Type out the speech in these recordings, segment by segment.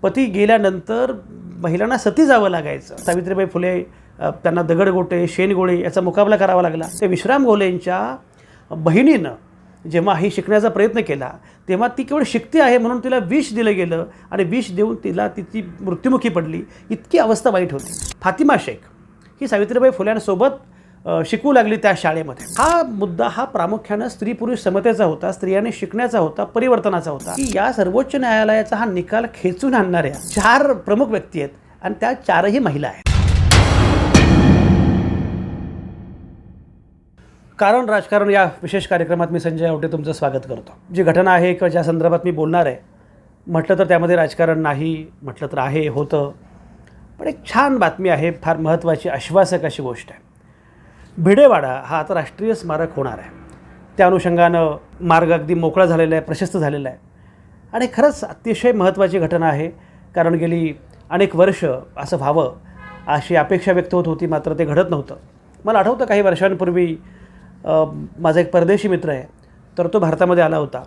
पती गेल्यानंतर महिलांना सती जावं लागायचं. सावित्रीबाई फुले त्यांना दगडगोटे शेणगोळे याचा मुकाबला करावा लागला. ते विश्राम घोलेंच्या बहिणीनं जेव्हा ही शिकण्याचा प्रयत्न केला तेव्हा ती केवळ शिकते आहे म्हणून तिला विष दिलं गेलं आणि विष देऊन तिची मृत्युमुखी पडली. इतकी अवस्था वाईट होती. फातिमा शेख ही सावित्रीबाई फुल्यांसोबत शिकवू लागली त्या शाळेमध्ये. हा मुद्दा हा प्रामुख्यानं स्त्री पुरुष समतेचा होता, स्त्रियांनी शिकण्याचा होता, परिवर्तनाचा होता. की या सर्वोच्च न्यायालयाचा हा निकाल खेचून आणणाऱ्या 4 प्रमुख व्यक्ती आहेत आणि त्या 4ही महिला आहेत. कारण राजकारण या विशेष कार्यक्रमात मी संजय आवटे तुमचं स्वागत करतो. जी घटना आहे किंवा ज्या संदर्भात मी बोलणार आहे म्हटलं तर त्यामध्ये राजकारण नाही, म्हटलं तर आहे, होतं. पण एक छान बातमी आहे, फार महत्त्वाची आश्वासक अशी गोष्ट आहे. भिडेवाडा हा आता राष्ट्रीय स्मारक होणार आहे. त्या अनुषंगानं मार्ग अगदी मोकळा झालेला आहे, प्रशस्त झालेला आहे आणि खरंच अतिशय महत्त्वाची घटना आहे. कारण गेली अनेक वर्ष असं व्हावं अशी अपेक्षा व्यक्त होत होती, मात्र ते घडत नव्हतं. मला आठवतं काही वर्षांपूर्वी माझा एक परदेशी मित्र आहे, तर तो भारतामध्ये आला होता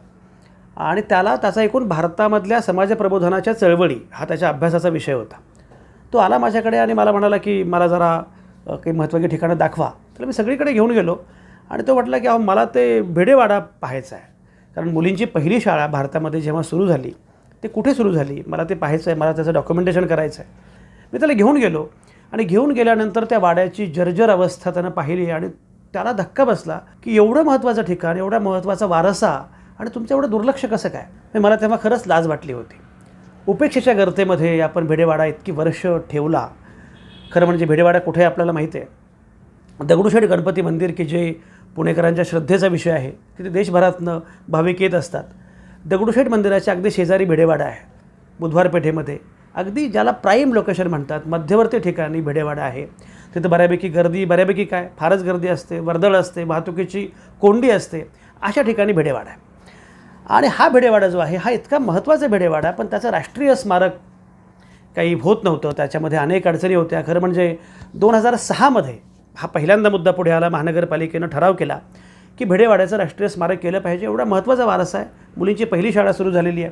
आणि त्याचा एकूण भारतामधल्या समाजप्रबोधनाच्या चळवळी हा त्याच्या अभ्यासाचा विषय होता. तो आला माझ्याकडे आणि मला म्हणाला की मला जरा काही महत्त्वाची ठिकाणं दाखवा. तर मी सगळीकडे घेऊन गेलो आणि तो म्हटला की अहो मला ते भिडेवाडा पाहायचा आहे. कारण मुलींची पहिली शाळा भारतामध्ये जेव्हा सुरू झाली ते कुठे सुरू झाली मला ते पाहायचं आहे, मला त्याचं डॉक्युमेंटेशन करायचं आहे. मी त्याला घेऊन गेलो आणि घेऊन गेल्यानंतर त्या वाड्याची जर्जर अवस्था त्यानं पाहिली आणि त्याला धक्का बसला की एवढं महत्त्वाचं ठिकाण, एवढा महत्त्वाचा वारसा आणि तुमचं एवढं दुर्लक्ष कसं काय. मला तेव्हा खरंच लाज वाटली होती. उपेक्षेच्या गर्तेमध्ये आपण भिडेवाडा इतकी वर्ष ठेवला. खरं म्हणजे भिडेवाडा कुठे आहे आपल्याला माहिती आहे. दगडूशेठ गणपती मंदिर की जे पुणेकरांच्या श्रद्धेचा विषय आहे, तिथे देशभरातनं भाविक येत असतात. दगडूशेठ मंदिराच्या अगदी शेजारी भिडेवाडा आहे, बुधवार पेठेमध्ये. अगदी ज्याला प्राईम लोकेशन म्हणतात, मध्यवर्ती ठिकाणी भिडेवाडा आहे. तिथं बऱ्यापैकी गर्दी, बऱ्यापैकी काय फारच गर्दी असते, वर्दळ असते, वाहतुकीची कोंडी असते. अशा ठिकाणी भिडेवाडा आहे. आणि हा भिडेवाडा जो आहे हा इतका महत्त्वाचा भिडेवाडा, पण त्याचं राष्ट्रीय स्मारक काही होत नव्हतं. त्याच्यामध्ये अनेक अडचणी होत्या. खरं म्हणजे 2006मध्ये हा पहिल्यांदा मुद्दा पुढे आला. महानगरपालिकेनं ठराव केला की भिडेवाड्याचं राष्ट्रीय स्मारक केलं पाहिजे. एवढा महत्त्वाचा वारसा आहे. मुलींची पहिली शाळा सुरू झालेली आहे.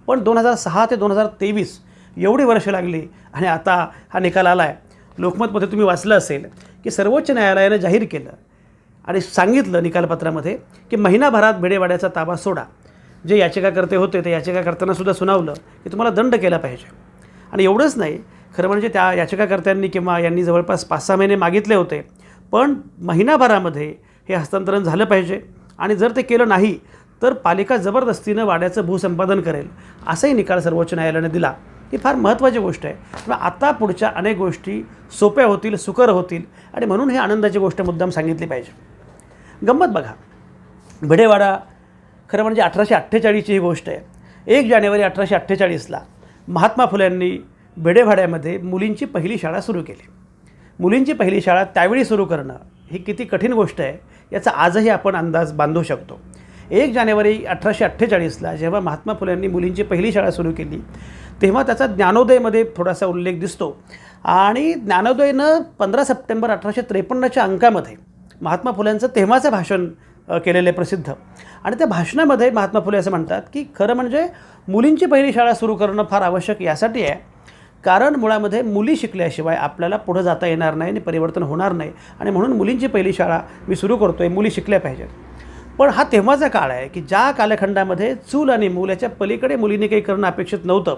पण 2006 ते 2023 एवढी वर्ष लागली आणि आता हा निकाल आला आहे. लोकमतमध्ये तुम्ही वाचलं असेल की सर्वोच्च न्यायालयानं जाहीर केलं आणि सांगितलं निकालपत्रामध्ये की महिनाभरात भिडेवाड्याचा ताबा सोडा. जे याचिकाकर्ते होते ते याचिकाकर्त्यांनासुद्धा सुनावलं की तुम्हाला दंड केला पाहिजे. आणि एवढंच नाही, खरं म्हणजे त्या याचिकाकर्त्यांनी किंवा यांनी जवळपास 5-6 महिने मागितले होते, पण महिनाभरामध्ये हे हस्तांतरण झालं पाहिजे. आणि जर ते केलं नाही तर पालिका जबरदस्तीनं वाड्याचं भूसंपादन करेल, असाही निकाल सर्वोच्च न्यायालयाने दिला. ही फार महत्त्वाची गोष्ट आहे. किंवा आता पुढच्या अनेक गोष्टी सोप्या होतील, सुकर होतील आणि म्हणून ही आनंदाची गोष्ट मुद्दाम सांगितली पाहिजे. गंमत बघा, भिडेवाडा खरं म्हणजे 1848ची ही गोष्ट आहे. 1 जानेवारी 1848ला महात्मा फुल्यांनी भिडेवाड्यामध्ये मुलींची पहिली शाळा सुरू केली. मुलींची पहिली शाळा त्यावेळी सुरू करणं ही किती कठीण गोष्ट आहे याचा आजही आपण अंदाज बांधू शकतो. 1 जानेवारी 1848ला जेव्हा महात्मा फुल्यांनी मुलींची पहिली शाळा सुरू केली तेव्हा त्याचा ज्ञानोदयमध्ये थोडासा उल्लेख दिसतो. आणि ज्ञानोदयनं 15 सप्टेंबर 1853च्या अंकामध्ये महात्मा फुल्यांचं तेव्हाचं भाषण केलेले प्रसिद्ध. आणि त्या भाषणामध्ये महात्मा फुले असं म्हणतात की खरं म्हणजे मुलींची पहिली शाळा सुरू करणं फार आवश्यक यासाठी आहे, कारण मुळामध्ये मुली शिकल्याशिवाय आपल्याला पुढं जाता येणार नाही आणि परिवर्तन होणार नाही. आणि म्हणून मुलींची पहिली शाळा मी सुरू करतो आहे, मुली शिकल्या पाहिजेत. पण हा तेव्हाचा काळ आहे की ज्या कालखंडामध्ये चूल आणि मूल याच्या पलीकडे मुलींनी काही करणं अपेक्षित नव्हतं.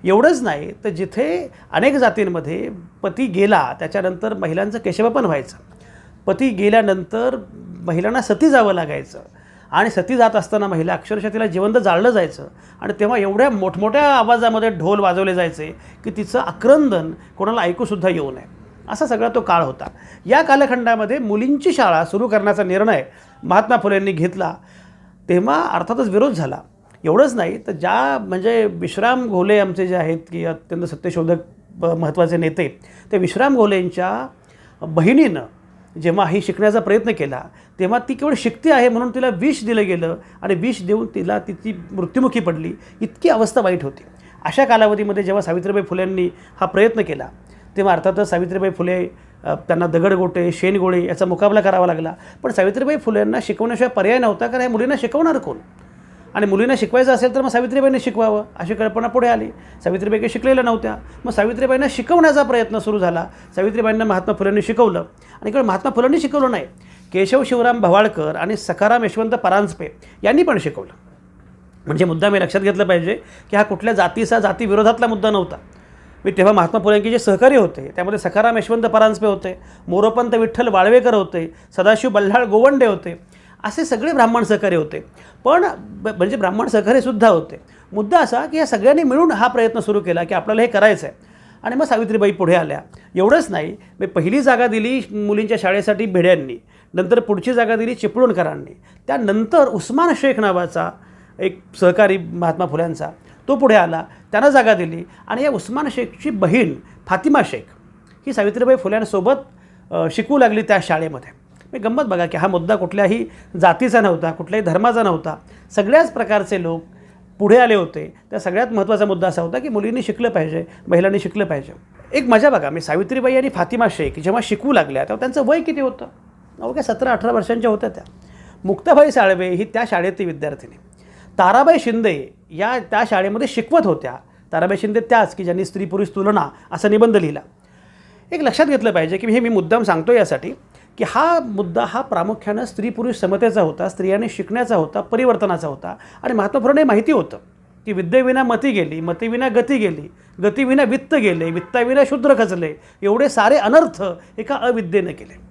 एवढंच नाही तर जिथे अनेक जातींमध्ये पती गेला त्याच्यानंतर महिलांचं केशवपन व्हायचं. पती गेल्यानंतर महिलांना सती जावं लागायचं आणि सती जात असताना महिला अक्षरशः तिला जिवंत जाळलं जायचं. आणि तेव्हा एवढ्या मोठमोठ्या आवाजामध्ये ढोल वाजवले जायचे की तिचं आक्रंदन कोणाला ऐकूसुद्धा येऊ नये. असा सगळा तो काळ होता. या कालखंडामध्ये मुलींची शाळा सुरू करण्याचा निर्णय महात्मा फुलेंनी घेतला. तेव्हा अर्थातच विरोध झाला. एवढंच नाही तर म्हणजे विश्राम घोले आमचे जे आहेत की अत्यंत सत्यशोधक महत्त्वाचे नेते, ते विश्राम घोलेंच्या बहिणीनं जेव्हा ही शिकण्याचा प्रयत्न केला तेव्हा ती केवळ शिकते आहे म्हणून तिला विष दिलं गेलं आणि विष देऊन तिची मृत्युमुखी पडली. इतकी अवस्था वाईट होती. अशा कालावधीमध्ये जेव्हा सावित्रीबाई फुल्यांनी हा प्रयत्न केला तेव्हा अर्थातच सावित्रीबाई फुले त्यांना दगडगोटे शेणगोळे याचा मुकाबला करावा लागला. पण सावित्रीबाई फुलेंना शिकवण्याशिवाय पर्याय नव्हता, कारण या मुलींना शिकवणार कोण. आणि मुलींना शिकवायचं असेल तर मग सावित्रीबाईंनी शिकवावं अशी कल्पना पुढे आली. सावित्रीबाई काही शिकलेल्या नव्हत्या. मग सावित्रीबाईंना शिकवण्याचा प्रयत्न सुरू झाला. सावित्रीबाईंना महात्मा फुलेंनी शिकवलं. आणि केवळ महात्मा फुलेंनी शिकवलं नाही, केशव शिवराम भवाळकर आणि सखाराम यशवंत परांजपे यांनी पण शिकवलं. म्हणजे मुद्दा मी लक्षात घेतलं पाहिजे की हा कुठल्या जातीचा जातीविरोधातला मुद्दा नव्हता. मी तेव्हा महात्मा फुलेंचे जे सहकारी होते त्यामध्ये सखाराम यशवंत परांजपे होते, मोरोपंत विठ्ठल वाळवेकर होते, सदाशिव बल्लाळ गोवंडे होते, असे सगळे ब्राह्मण सहकारी होते. पण म्हणजे ब्राह्मण सहकारीसुद्धा होते. मुद्दा असा की या सगळ्यांनी मिळून हा प्रयत्न सुरू केला की आपल्याला हे करायचं आहे. आणि मग सावित्रीबाई पुढे आल्या. एवढंच नाही, मी पहिली जागा दिली मुलींच्या शाळेसाठी भिड्यांनी, नंतर पुढची जागा दिली चिपळूणकरांनी, त्यानंतर उस्मान शेख नावाचा एक सहकारी महात्मा फुल्यांचा तो पुढे आला, त्यानं जागा दिली. आणि या उस्मान शेखची बहीण फातिमा शेख ही सावित्रीबाई फुल्यांसोबत शिकू लागली त्या शाळेमध्ये. मी गंमत बघा की हा मुद्दा कुठल्याही जातीचा नव्हता, कुठल्याही धर्माचा नव्हता. सगळ्याच प्रकारचे लोक पुढे आले होते. त्या सगळ्यात महत्त्वाचा मुद्दा असा होता की मुलींनी शिकलं पाहिजे, महिलांनी शिकलं पाहिजे. एक मजा बघा, मी सावित्रीबाई आणि फातिमा शेख जेव्हा शिकू लागल्या तेव्हा त्यांचं वय किती होतं? अवघ्या 17-18 वर्षांच्या होत्या त्या. मुक्ताबाई साळवे ही त्या शाळेतली विद्यार्थिनी. ताराबाई शिंदे या त्या शाळेमध्ये शिकवत होत्या. ताराबाई शिंदे त्याच की ज्यांनी स्त्री पुरुष तुलना असा निबंध लिहिला. एक लक्षात घेतलं पाहिजे की हे मी मुद्दाम सांगतो यासाठी की हा मुद्दा हा प्रामुख्यानं स्त्री पुरुष समतेचा होता, स्त्रियांनी शिकण्याचा होता, परिवर्तनाचा होता. आणि महात्मा फुलेंना माहिती होतं की विद्येविना मती गेली, मतीविना गती गेली, गतीविना वित्त गेले, वित्ताविना शूद्र खचले, एवढे सारे अनर्थ एका अविद्येनं केले.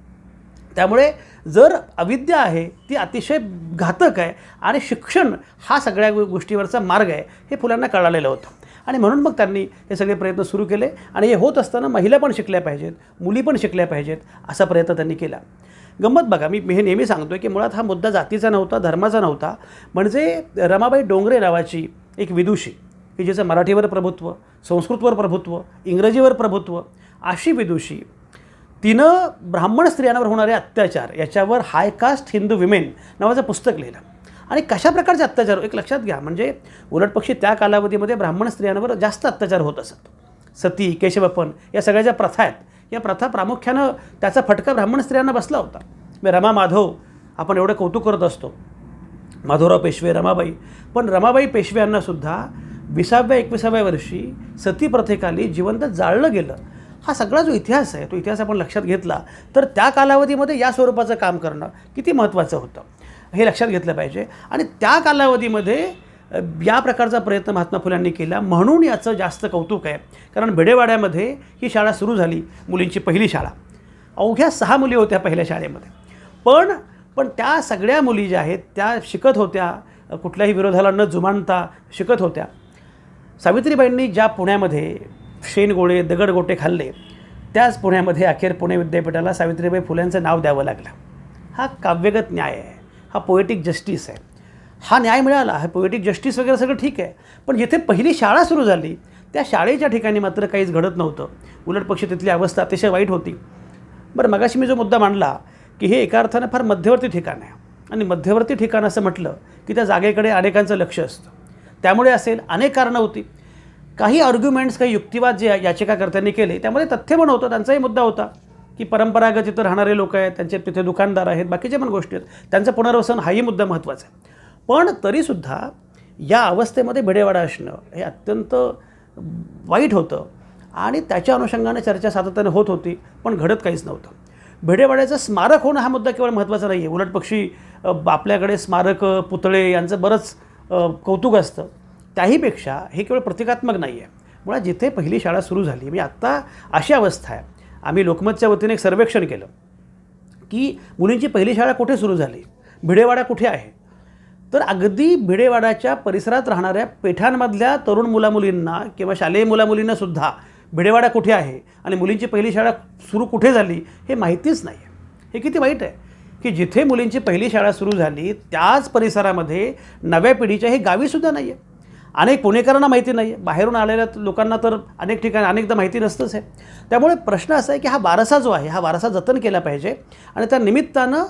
त्यामुळे जर अविद्या आहे ती अतिशय घातक आहे आणि शिक्षण हा सगळ्या गोष्टीवरचा मार्ग आहे हे फुलांना कळालेलं होतं. आणि म्हणून मग त्यांनी हे सगळे प्रयत्न सुरू केले. आणि हे होत असताना महिला पण शिकल्या पाहिजेत, मुली पण शिकल्या पाहिजेत असा प्रयत्न त्यांनी केला. गंमत बघा, मी हे नेहमी सांगतो की मुळात हा मुद्दा जातीचा नव्हता, धर्माचा नव्हता. म्हणजे रमाबाई डोंगरे नावाची एक विदुषी की जिचं मराठीवर प्रभुत्व, संस्कृतवर प्रभुत्व, इंग्रजीवर प्रभुत्व, अशी विदुषी तिनं ब्राह्मण स्त्रियांवर होणारे अत्याचार याच्यावर हायकास्ट हिंदू विमेन नावाचं पुस्तक लिहिलं. आणि कशा प्रकारचे अत्याचार एक लक्षात घ्या, म्हणजे उलटपक्षी त्या कालावधीमध्ये ब्राह्मण स्त्रियांवर जास्त अत्याचार होत असत. सती, केशवपन या सगळ्या ज्या प्रथा आहेत, या प्रथा प्रामुख्यानं त्याचा फटका ब्राह्मण स्त्रियांना बसला होता. रमा माधव आपण एवढं कौतुक करत असतो, माधवराव पेशवे, रमाबाई. पण रमाबाई पेशव्यांनासुद्धा 20व्या-21व्या वर्षी सती प्रथेखाली जिवंत जाळलं गेलं. हा सगळा जो इतिहास आहे तो इतिहास आपण लक्षात घेतला तर त्या कालावधीमध्ये या स्वरूपाचं काम करणं किती महत्त्वाचं होतं हे लक्षात घेतलं पाहिजे. आणि त्या कालावधीमध्ये या प्रकारचा प्रयत्न महात्मा फुल्यांनी केला म्हणून याचं जास्त कौतुक आहे. कारण भिडेवाड्यामध्ये ही शाळा सुरू झाली, मुलींची पहिली शाळा. अवघ्या 6 मुली होत्या पहिल्या शाळेमध्ये. पण त्या सगळ्या मुली ज्या आहेत त्या शिकत होत्या, कुठल्याही विरोधाला न जुमानता शिकत होत्या. सावित्रीबाईंनी ज्या पुण्यामध्ये शेणगोळे दगडगोटे खाल्ले त्याच पुण्यामध्ये अखेर पुणे विद्यापीठाला सावित्रीबाई फुल्यांचं नाव द्यावं लागलं. हा काव्यगत न्याय आहे, हा पोएटिक जस्टिस आहे. हा न्याय मिळाला, हा पोएटिक जस्टिस वगैरे सगळं ठीक आहे. पण जिथे पहिली शाळा सुरू झाली त्या शाळेच्या ठिकाणी मात्र काहीच घडत नव्हतं. उलटपक्षी तिथली अवस्था अतिशय वाईट होती. बरं, मगाशी मी जो मुद्दा मांडला की हे एका अर्थानं फार मध्यवर्ती ठिकाण आहे. आणि मध्यवर्ती ठिकाण असं म्हटलं की त्या जागेकडे अनेकांचं लक्ष असतं. त्यामुळे असेल अनेक कारणं होती. काही आर्ग्युमेंट्स, काही युक्तिवाद जे याचिकाकर्त्यांनी केले त्यामध्ये तथ्य पण होतं. त्यांचाही मुद्दा होता की परंपरागत इथं राहणारे लोक आहेत, त्यांचे तिथे दुकानदार आहेत, बाकीचे पण गोष्टी आहेत, त्यांचं पुनर्वसन हाही मुद्दा महत्त्वाचा आहे. पण तरीसुद्धा या अवस्थेमध्ये भिडेवाडा असणं हे अत्यंत वाईट होतं. आणि त्याच्या अनुषंगाने चर्चा सातत्याने होत होती पण घडत काहीच नव्हतं. भिडेवाड्याचं स्मारक होणं हा मुद्दा केवळ महत्त्वाचा नाही आहे. उलटपक्षी आपल्याकडे स्मारक, पुतळे यांचं बरंच कौतुक असतं. त्याहीपेक्षा हे केवळ प्रतिकात्मक नाही आहे. मुळात जिथे पहिली शाळा सुरू झाली, मी आत्ता अशी अवस्था आहे, आम्ही लोकमतच्या वतीने एक सर्वेक्षण केलं की मुलींची पहिली शाळा कुठे सुरू झाली, भिडेवाडा कुठे आहे. तर अगदी भिडेवाड्याच्या परिसरात राहणाऱ्या पेठांमधल्या तरुण मुलामुलींना किंवा शालेय मुलामुलींनासुद्धा भिडेवाडा कुठे आहे आणि मुलींची पहिली शाळा सुरू कुठे झाली हे माहितीच नाही आहे. हे किती वाईट आहे की जिथे मुलींची पहिली शाळा सुरू झाली त्याच परिसरामध्ये नव्या पिढीच्या हे गावीसुद्धा नाही आहे. अनेक पुणेकरांना माहिती नाही आहे, बाहेरून आलेल्या लोकांना तर अनेक ठिकाणी अनेकदा माहिती नसतंच आहे. त्यामुळे प्रश्न असा आहे की हा वारसा जो आहे हा वारसा जतन केला पाहिजे. आणि त्या निमित्तानं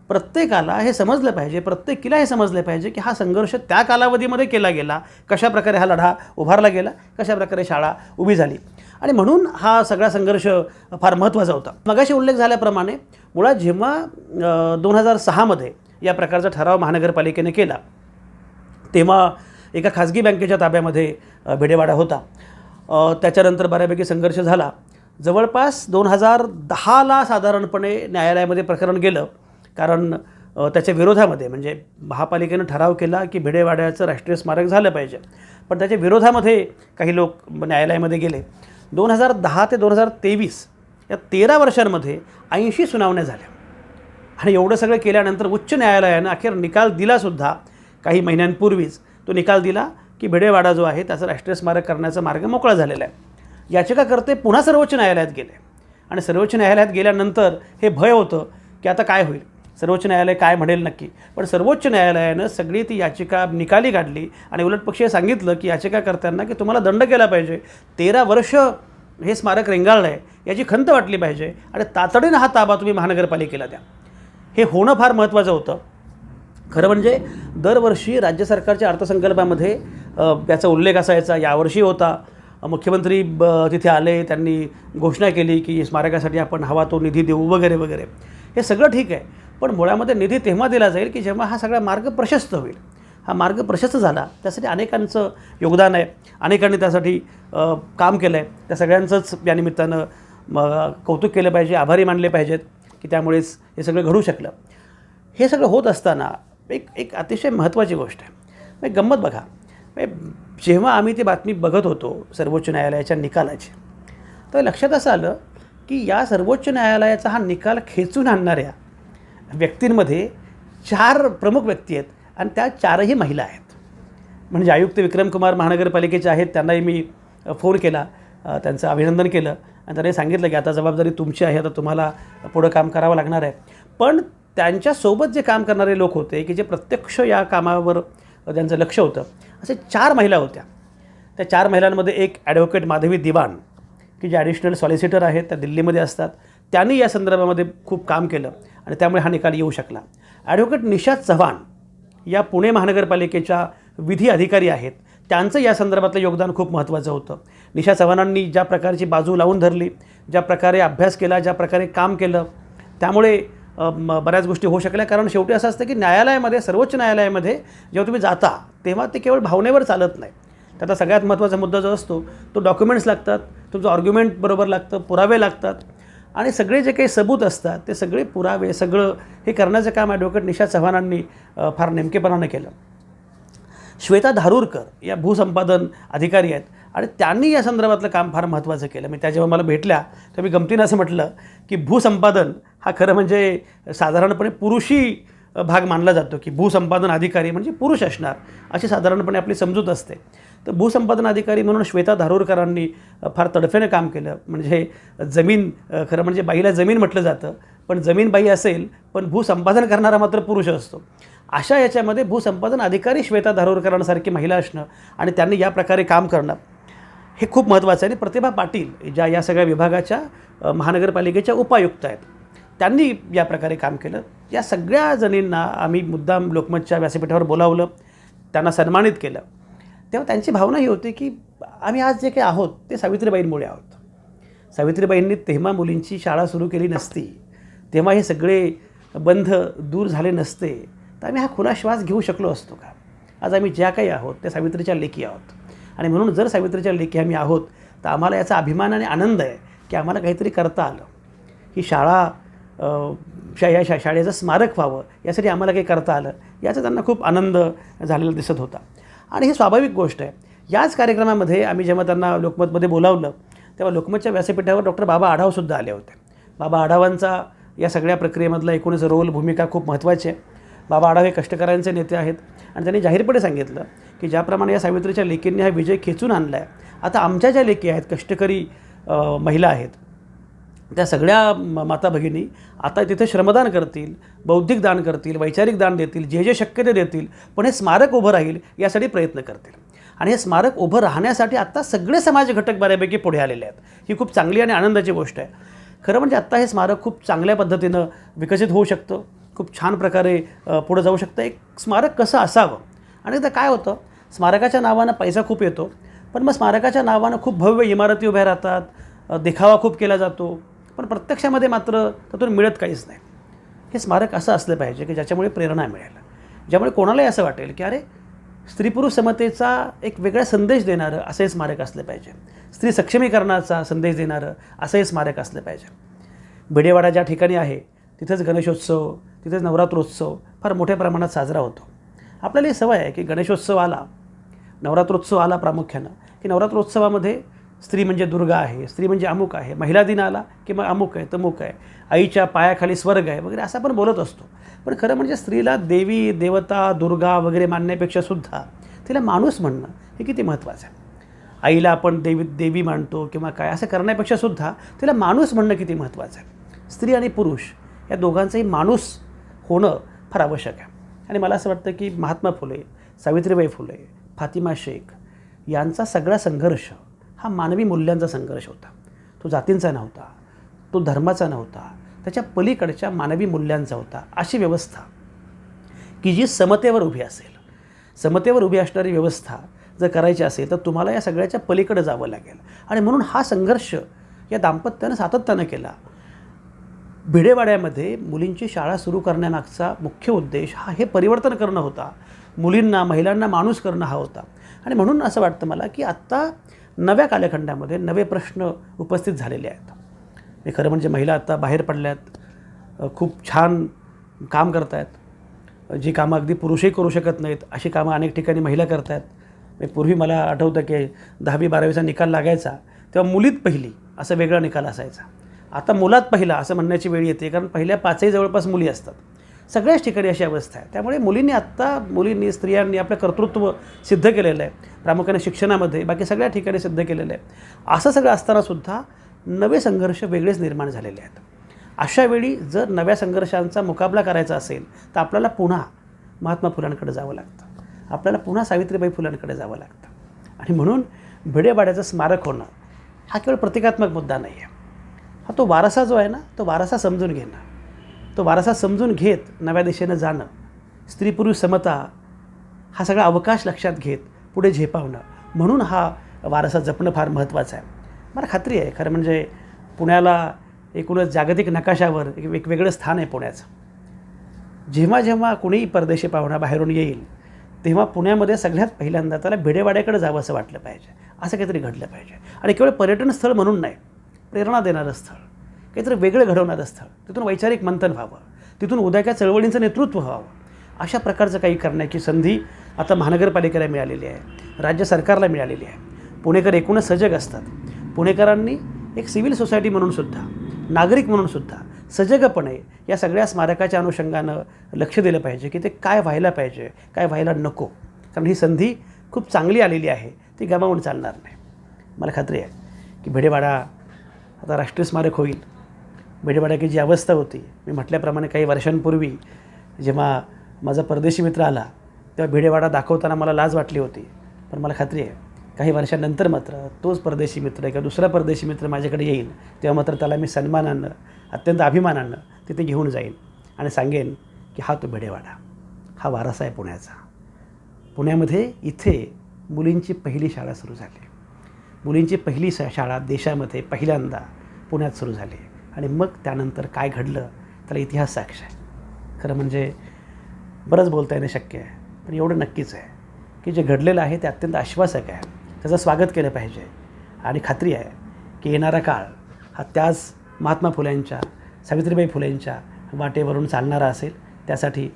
प्रत्येकाला हे समजलं पाहिजे, प्रत्येकीला हे समजलं पाहिजे की हा संघर्ष त्या कालावधीमध्ये केला गेला, कशाप्रकारे हा लढा उभारला गेला, कशाप्रकारे शाळा उभी झाली. आणि म्हणून हा सगळा संघर्ष फार महत्त्वाचा होता. मगाशी उल्लेख झाल्याप्रमाणे मुळात जेव्हा 2006मध्ये या प्रकारचा ठराव महानगरपालिकेने केला तेव्हा एका खाजगी बँकेच्या ताब्यामध्ये भिडेवाडा होता. त्याच्यानंतर बऱ्यापैकी संघर्ष झाला. जवळपास 2010ला साधारणपणे न्यायालयामध्ये प्रकरण गेलं, कारण त्याच्या विरोधामध्ये म्हणजे महापालिकेनं ठराव केला की भिडेवाड्याचं राष्ट्रीय स्मारक झालं पाहिजे, पण त्याच्या विरोधामध्ये काही लोक न्यायालयामध्ये गेले. 2010 ते 2023 या 13 वर्षांमध्ये 80 सुनावण्या झाल्या. आणि एवढं सगळं केल्यानंतर उच्च न्यायालयानं अखेर निकाल दिलासुद्धा. काही महिन्यांपूर्वीच तो निकाल दिला की भिडेवाडा जो आहे त्याचं राष्ट्रीय स्मारक करण्याचा मार्ग मोकळा झालेला आहे. याचिकाकर्ते पुन्हा सर्वोच्च न्यायालयात गेले आणि सर्वोच्च न्यायालयात गेल्यानंतर हे भय होतं की आता काय होईल, सर्वोच्च न्यायालय काय म्हणेल नक्की. पण सर्वोच्च न्यायालयानं सगळी ती याचिका निकाली काढली आणि उलटपक्षी सांगितलं की याचिकाकर्त्यांना की तुम्हाला दंड केला पाहिजे, 13 वर्ष हे स्मारक रेंगाळलं आहे याची खंत वाटली पाहिजे आणि तातडीनं हा ताबा तुम्ही महानगरपालिकेला द्या. हे होणं फार महत्त्वाचं होतं. खरं म्हणजे दरवर्षी राज्य सरकारच्या अर्थसंकल्पामध्ये त्याचा उल्लेख असायचा. यावर्षी होता. मुख्यमंत्री तिथे आले, त्यांनी घोषणा केली की स्मारकासाठी आपण हवा तो निधी देऊ वगैरे वगैरे. हे सगळं ठीक आहे, पण मुळामध्ये निधी तेव्हा दिला जाईल की जेव्हा हा सगळा मार्ग प्रशस्त होईल. हा मार्ग प्रशस्त झाला, त्यासाठी अनेकांचं योगदान आहे, अनेकांनी त्यासाठी काम केलं आहे. त्या सगळ्यांचंच या निमित्तानं कौतुक केलं पाहिजे, आभारी मानले पाहिजेत की त्यामुळेच हे सगळं घडू शकलं. हे सगळं होत असताना एक अतिशय महत्त्वाची गोष्ट आहे. गंमत बघा, जेव्हा आम्ही ती बातमी बघत होतो सर्वोच्च न्यायालयाच्या निकालाची, तर लक्षात असं आलं की या सर्वोच्च न्यायालयाचा हा निकाल खेचून आणणाऱ्या व्यक्तींमध्ये 4 प्रमुख व्यक्ती आहेत आणि त्या 4ही महिला आहेत. म्हणजे आयुक्त विक्रमकुमार महानगरपालिकेचे आहेत, त्यांनाही मी फोन केला, त्यांचं अभिनंदन केलं आणि त्यांनी सांगितलं की आता जबाबदारी तुमची आहे, आता तुम्हाला पुढं काम करावं लागणार आहे. पण त्यांच्यासोबत जे काम करणारे लोक होते की जे प्रत्यक्ष या कामावर त्यांचं लक्ष होतं, असे 4 महिला होत्या. त्या 4 महिलांमध्ये एक ॲडव्होकेट माधवी दिवाण की जे ॲडिशनल सॉलिसिटर आहेत, त्या दिल्लीमध्ये असतात. त्यांनी या संदर्भामध्ये खूप काम केलं आणि त्यामुळे हा निकाल येऊ शकला. ॲडव्होकेट निशा चव्हाण या पुणे महानगरपालिकेच्या विधी अधिकारी आहेत, त्यांचं या संदर्भातलं योगदान खूप महत्त्वाचं होतं. निशा चव्हाणांनी ज्या प्रकारची बाजू लावून धरली, ज्या प्रकारे अभ्यास केला, ज्या प्रकारे काम केलं, त्यामुळे बऱ्याच गोष्टी होऊ शकल्या. कारण शेवटी असं असतं की न्यायालयामध्ये, सर्वोच्च न्यायालयामध्ये जेव्हा तुम्ही जाता तेव्हा ते केवळ भावनेवर चालत नाही. त्याचा सगळ्यात महत्त्वाचा मुद्दा जो असतो तो डॉक्युमेंट्स लागतात, तुमचं आर्ग्युमेंट बरोबर लागतं, पुरावे लागतात आणि सगळे जे काही सबूत असतात ते सगळे पुरावे सगळं हे करण्याचं काम ॲडव्होकेट निशा चव्हाणांनी फार नेमकेपणानं केलं. श्वेता धारूरकर या भूसंपादन अधिकारी आहेत आणि त्यांनी या संदर्भातलं काम फार महत्त्वाचं केलं. मी त्या जेव्हा मला भेटल्या तर मी गमतीनं असं म्हटलं की भूसंपादन हा खरं म्हणजे साधारणपणे पुरुषी भाग मानला जातो की भूसंपादन अधिकारी म्हणजे पुरुष असणार अशी साधारणपणे आपली समजूत असते. तर भूसंपादन अधिकारी म्हणून श्वेता धारूरकरांनी फार तडफेनं काम केलं. म्हणजे जमीन, खरं म्हणजे बाईला जमीन म्हटलं जातं, पण जमीन बाई असेल पण भूसंपादन करणारा मात्र पुरुष असतो. अशा याच्यामध्ये भूसंपादन अधिकारी श्वेता धारूरकरांसारखी महिला असणं आणि त्यांनी या प्रकारे काम करणं हे खूप महत्त्वाचं आहे. आणि प्रतिभा पाटील ज्या या सगळ्या विभागाच्या महानगरपालिकेच्या उपायुक्त आहेत, त्यांनी या प्रकारे काम केलं. या सगळ्या जणींना आम्ही मुद्दाम लोकमतच्या व्यासपीठावर बोलावलं, त्यांना सन्मानित केलं. तेव्हा त्यांची भावना ही होती की आम्ही आज जे काही आहोत ते सावित्रीबाईंमुळे आहोत. सावित्रीबाईंनी तेव्हा मुलींची शाळा सुरू केली नसती, तेव्हा हे सगळे बंध दूर झाले नसते, तर आम्ही हा खुला श्वास घेऊ शकलो असतो का? आज आम्ही ज्या काही आहोत त्या सावित्रीच्या लेकी आहोत. आणि म्हणून जर सावित्रीच्या लेकी आम्ही आहोत तर आम्हाला याचा अभिमान आणि आनंद आहे की आम्हाला काहीतरी करता आलं. ही शाळा या शाळेचं स्मारक व्हावं यासाठी आम्हाला काही करता आलं, याचा त्यांना खूप आनंद झालेला दिसत होता. आणि ही स्वाभाविक गोष्ट आहे. याच कार्यक्रमामध्ये आम्ही जेव्हा त्यांना लोकमतमध्ये बोलावलं तेव्हा लोकमतच्या व्यासपीठावर डॉक्टर बाबा आढावसुद्धा आले होते. बाबा आढावांचा या सगळ्या प्रक्रियेमधला एकूणच रोल, भूमिका खूप महत्त्वाची आहे. बाबा आढाव हे कष्टकऱ्यांचे नेते आहेत आणि त्यांनी जाहीरपणे सांगितलं की ज्याप्रमाणे या सावित्रीच्या लेकींनी हा विजय खेचून आणला आहे, आता आमच्या ज्या लेकी आहेत, कष्टकरी महिला आहेत, त्या सगळ्या माता भगिनी आता तिथे श्रमदान करतील, बौद्धिक दान करतील, वैचारिक दान देतील, जे जे शक्य ते देतील, पण हे स्मारक उभं राहील यासाठी प्रयत्न करतील. आणि हे स्मारक उभं राहण्यासाठी आत्ता सगळे समाज घटक बऱ्यापैकी पुढे आलेले आहेत. ही खूप चांगली आणि आनंदाची गोष्ट आहे. खरं म्हणजे आत्ता हे स्मारक खूप चांगल्या पद्धतीनं विकसित होऊ शकतं, खूप छान प्रकारे पुढं जाऊ शकतं. एक स्मारक कसं असावं, आणि आता काय होतं, स्मारकाच्या नावानं पैसा खूप येतो, पण मग स्मारकाच्या नावानं खूप भव्य इमारती उभ्या राहतात, देखावा खूप केला जातो, पण प्रत्यक्षामध्ये मात्र त्यातून मिळत काहीच नाही. हे स्मारक असं असलं पाहिजे की ज्याच्यामुळे प्रेरणा मिळेल, ज्यामुळे कोणालाही असं वाटेल की अरे स्त्री पुरुष समतेचा एक वेगळा संदेश देणारं असं हे स्मारक असलं पाहिजे. स्त्री सक्षमीकरणाचा संदेश देणारं असं हे स्मारक असलं पाहिजे. भिडेवाडा ज्या ठिकाणी आहे तिथंच गणेशोत्सव, तिथेच नवरात्रोत्सव फार मोठ्या प्रमाणात साजरा होतो. आपल्याला ही सवय आहे की गणेशोत्सव आला, नवरात्रोत्सव आला प्रामुख्यानं, की नवरात्रोत्सवामध्ये स्त्री म्हणजे दुर्गा आहे, स्त्री म्हणजे अमुक आहे, महिला दिन आला की मग अमुक आहे, तमुक आहे, आईच्या पायाखाली स्वर्ग आहे वगैरे असं आपण बोलत असतो. पण खरं म्हणजे स्त्रीला देवी, देवता, दुर्गा वगैरे मानण्यापेक्षा सुद्धा तिला माणूस म्हणणं हे किती महत्त्वाचं आहे. आईला आपण देवी मानतो किंवा काय असं करण्यापेक्षा सुद्धा तिला माणूस म्हणणं किती महत्त्वाचं आहे. स्त्री आणि पुरुष या दोघांचंही माणूस होणं फार आवश्यक आहे. आणि मला असं वाटतं की महात्मा फुले, सावित्रीबाई फुले, फातिमा शेख यांचा सगळा संघर्ष हा मानवी मूल्यांचा संघर्ष होता. तो जातींचा नव्हता, तो धर्माचा नव्हता, त्याच्या पलीकडच्या मानवी मूल्यांचा होता. अशी व्यवस्था की जी समतेवर उभी असेल, समतेवर उभी असणारी व्यवस्था जर करायची असेल तर तुम्हाला या सगळ्याच्या पलीकडे जावं लागेल. आणि म्हणून हा संघर्ष या दाम्पत्यानं सातत्यानं केला. भिडेवाड्यामध्ये मुलींची शाळा सुरू करण्यामागचा मुख्य उद्देश हा हे परिवर्तन करणं होता. मुलींना, महिलांना माणूस करणं हा होता. आणि म्हणून असं वाटतं मला की आत्ता नव्या कालखंडामध्ये नवे प्रश्न उपस्थित झालेले आहेत. मी खरं म्हणजे महिला आत्ता बाहेर पडल्यात, खूप छान काम करत आहेत. जी कामं अगदी पुरुषही करू शकत नाहीत अशी कामं अनेक ठिकाणी महिला करत आहेत. पूर्वी मला आठवतं की 10वी-12वीचा निकाल लागायचा तेव्हा मुलीत पहिली असं वेगळा निकाल असायचा. आता मुलात पहिला असं म्हणण्याची वेळ येते, कारण पहिल्या 5ही जवळपास मुली असतात. सगळ्याच ठिकाणी अशी अवस्था आहे. त्यामुळे मुलींनी, स्त्रियांनी आपलं कर्तृत्व सिद्ध केलेलं आहे, प्रामुख्याने शिक्षणामध्ये, बाकी सगळ्या ठिकाणी सिद्ध केलेलं आहे. असं सगळं असतानासुद्धा नवे संघर्ष वेगळेच निर्माण झालेले आहेत. अशावेळी जर नव्या संघर्षांचा मुकाबला करायचा असेल तर आपल्याला पुन्हा महात्मा फुलांकडे जावं लागतं, आपल्याला पुन्हा सावित्रीबाई फुलांकडे जावं लागतं. आणि म्हणून भिडेवाड्याचं स्मारक होणं हा केवळ प्रतिकात्मक मुद्दा नाही आहे. हा तो वारसा जो आहे ना, तो वारसा समजून घेणं, तो वारसा समजून घेत नव्या दिशेनं जाणं, स्त्री पुरुष समता हा सगळा अवकाश लक्षात घेत पुढे झेपावणं, म्हणून हा वारसा जपणं फार महत्त्वाचं आहे. मला खात्री आहे खरं म्हणजे पुण्याला एकूणच जागतिक नकाशावर एक वेगळं स्थान आहे पुण्याचं. जेव्हा जेव्हा कोणीही परदेशी पाहुणा बाहेरून येईल तेव्हा पुण्यामध्ये सगळ्यात पहिल्यांदा त्याला भिडेवाड्याकडे जावं असं वाटलं पाहिजे, असं काहीतरी घडलं पाहिजे. आणि केवळ पर्यटन स्थळ म्हणून नाही, प्रेरणा देणारं स्थळ, काहीतरी वेगळं घडवणारं स्थळ, तिथून वैचारिक मंथन व्हावं, तिथून उद्याच्या चळवळींचं नेतृत्व व्हावं, अशा प्रकारचं काही करण्याची संधी आता महानगरपालिकेला मिळालेली आहे, राज्य सरकारला मिळालेली आहे. पुणेकर एकूणच सजग असतात. पुणेकरांनी एक सिव्हिल सोसायटी म्हणून सुद्धा, नागरिक म्हणून सुद्धा सजगपणे या सगळ्या स्मारकाच्या अनुषंगानं लक्ष दिलं पाहिजे की ते काय व्हायला पाहिजे, काय व्हायला नको. कारण ही संधी खूप चांगली आलेली आहे, ती गमावून चालणार नाही. मला खात्री आहे की भिडेवाडा आता राष्ट्रीय स्मारक होईल. भिडेवाड्याची जी अवस्था होती, मी म्हटल्याप्रमाणे काही वर्षांपूर्वी जेव्हा माझा परदेशी मित्र आला तेव्हा भिडेवाडा दाखवताना मला लाज वाटली होती. पण मला खात्री आहे काही वर्षांनंतर मात्र तोच परदेशी मित्र किंवा दुसरा परदेशी मित्र माझ्याकडे येईल तेव्हा मात्र त्याला मी सन्मानानं, अत्यंत अभिमानानं तिथे घेऊन जाईन आणि सांगेन की हा तो भिडेवाडा, हा वारसा आहे पुण्याचा. पुण्यामध्ये इथे मुलींची पहिली शाळा सुरू झाली. मुलींची पहिली शाळा देशामध्ये पहिल्यांदा पुण्यात सुरू झाली. आणि मग त्यानंतर काय घडलं त्याला इतिहास साक्ष आहे. खरं म्हणजे बरंच बोलता येणं शक्य आहे, पण एवढं नक्कीच आहे की जे घडलेलं आहे ते अत्यंत आश्वासक आहे. त्याचं स्वागत केलं पाहिजे. आणि खात्री आहे की येणारा काळ हा त्याच महात्मा फुल्यांच्या, सावित्रीबाई फुलेंच्या वाटेवरून चालणारा असेल. त्यासाठी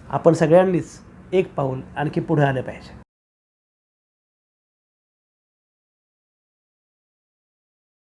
आपण सगळ्यांनीच एक पाऊल आणखी पुढे आलं पाहिजे.